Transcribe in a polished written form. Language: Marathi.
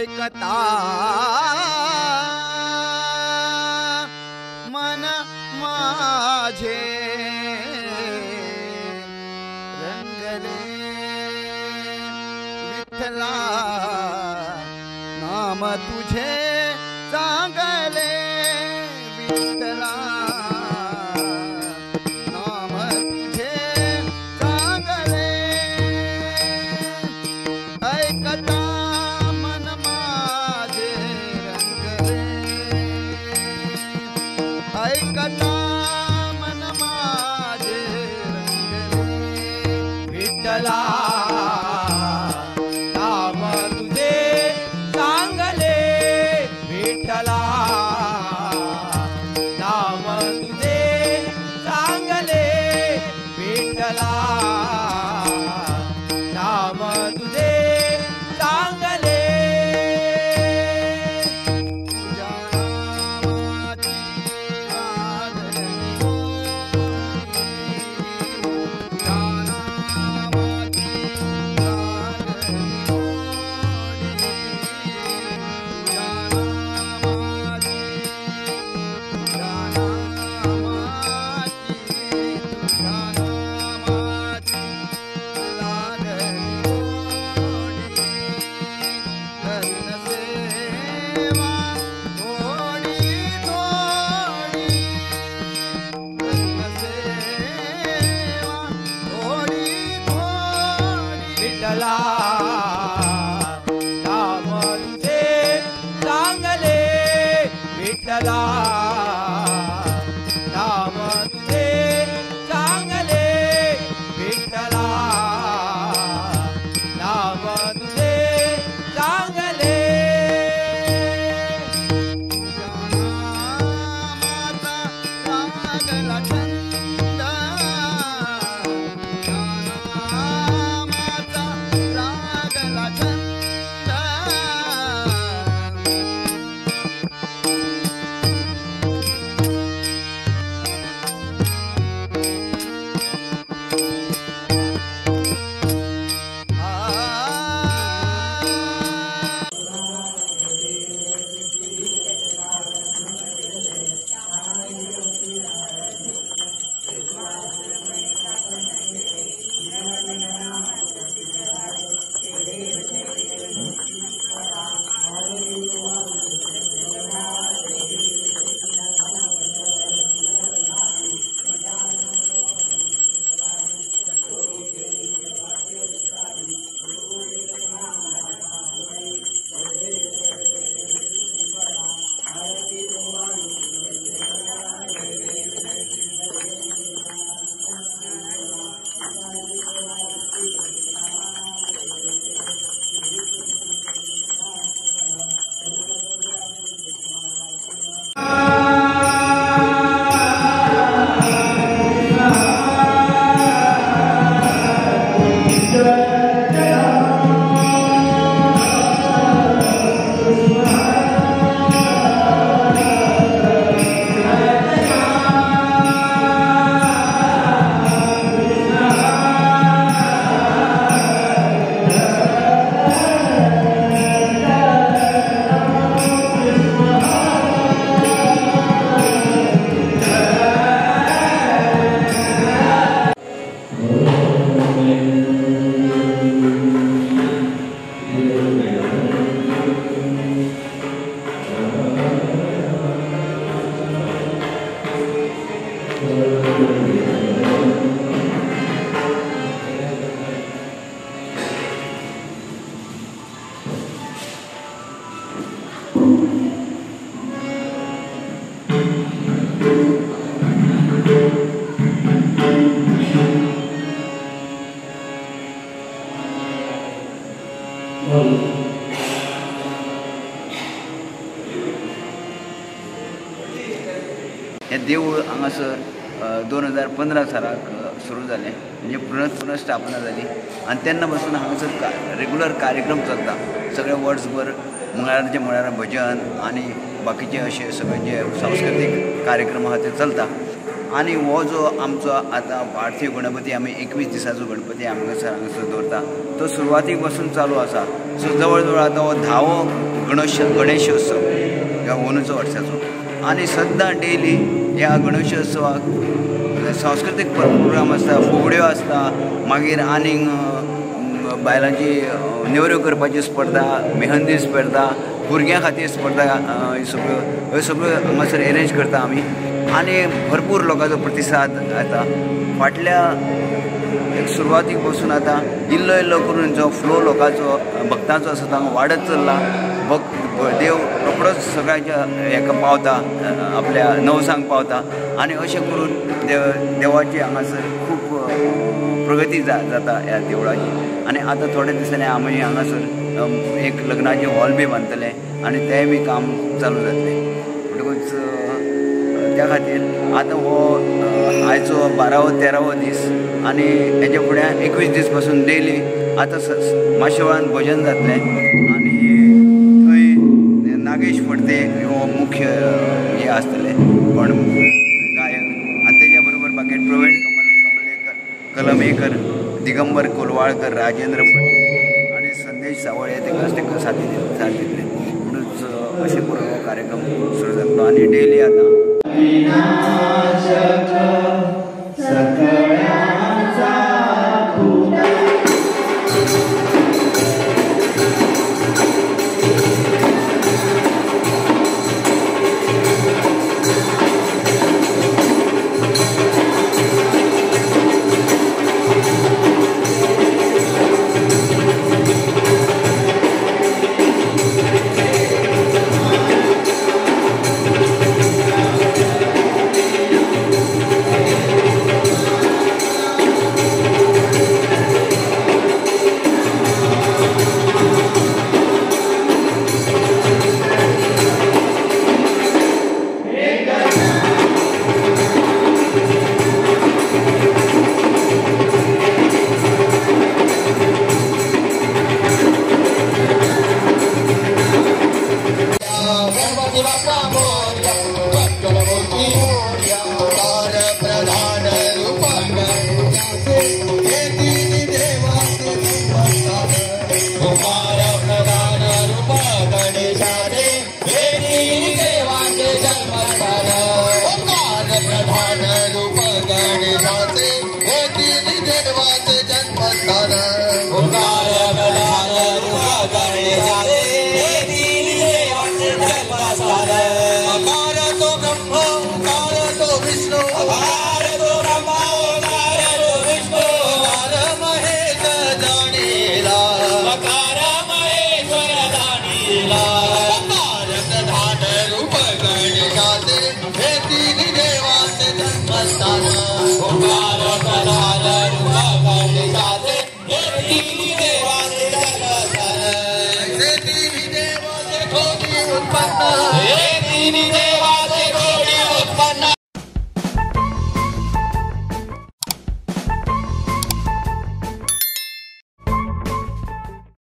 ऐकता मन माझे रंगले विठ्ठला नाम तुझे चांगले विठ्ठला नाम तुझे चांगले ऐकता मन माझे रंगले ऐकता मन माझे रंगले विठ्ठला नाम तुझे चांगले विठ्ठला नाम तुझे चांगले विठ्ठला नाम तुझे चांगले तुझ्या नामाची आदरणी तुझ्या नामाची आदरणी तुझ्या नामाची विठ्ठला नाम तुझे चांगले विठ्ठला नाम तुझे चांगले विठ्ठला नाम तुझे चांगले तुझ्या नामाचा लागला छंद तुझ्या नामाचा लागला छंद हे देवूळ हांगासर 2015 सालाक सुरू जालें म्हणजे पुनर्स्थापना जाली आनी तेन्ना पासून हांगासर रेगुलर कार्यक्रम चलता सगळे वर्सभर मंगळाराचे म्हळ्यार भजन आनी बाकीचे असे सगळे जे सांस्कृतिक कार्यक्रम आहा ते चलता आनी हो जो आमचो आतां पार्थिव गणपती आमी 21 दिसाचो गणपती हांगासर दवरता तो सुरवातीक पासून चालू आसा सो जवळ जवळ आतां हो 10वो गणेशोत्सव ह्या अंदूचो वर्साचो आनी सद्दां डेली ह्या गणेशोत्सवाक सांस्कृतीक प्रोग्राम आसता, फुगड्यो आसता, मागीर आनीक बायलांची नेवऱ्यो करपाची स्पर्धा, मेहंदी स्पर्धा, भुरग्यां खातीर स्पर्धा ह्यो सगळ्यो हांगासर एरेंज करता आमी आनी भरपूर लोकांचो प्रतिसाद येता. फाटल्या एक सुरवातीक पासून आतां इल्लो करून जो फ्लो लोकांचो भक्तांचो आसा तो वाडत चल्ला. देव रोखडोच सगळ्यांच्या हेका पावता, आपल्या नवसांक पावता आनी अशें करून देवाची हांगासर खूब प्रगती जाता ह्या देवळाची. आनी आतां थोड्या दिसांनी आमी हांगासर एक लग्नाचें हॉल बी बांदतले आनी तें बी काम चालू जातलें. म्हणटकूच त्या खातीर आतां हो आयचो 12वो 13वो दीस आनी हेजे फुड्यान 21 दीस पासून डेली आतां माशेवाळान भजन जातलें आनी थंय नागेश फडते हो मुख्य हे आसतले कोण गायक आनी तेज्या बरोबर बाकी प्रवीण कलमेकर, दिगंबर कोलवाळकर, राजेंद्र फडते आनी संदेश सावळे तांकां साथ दितले. म्हणून अशें करून हो कार्यक्रम सुरू जातलो आनी डेली आतां Hey,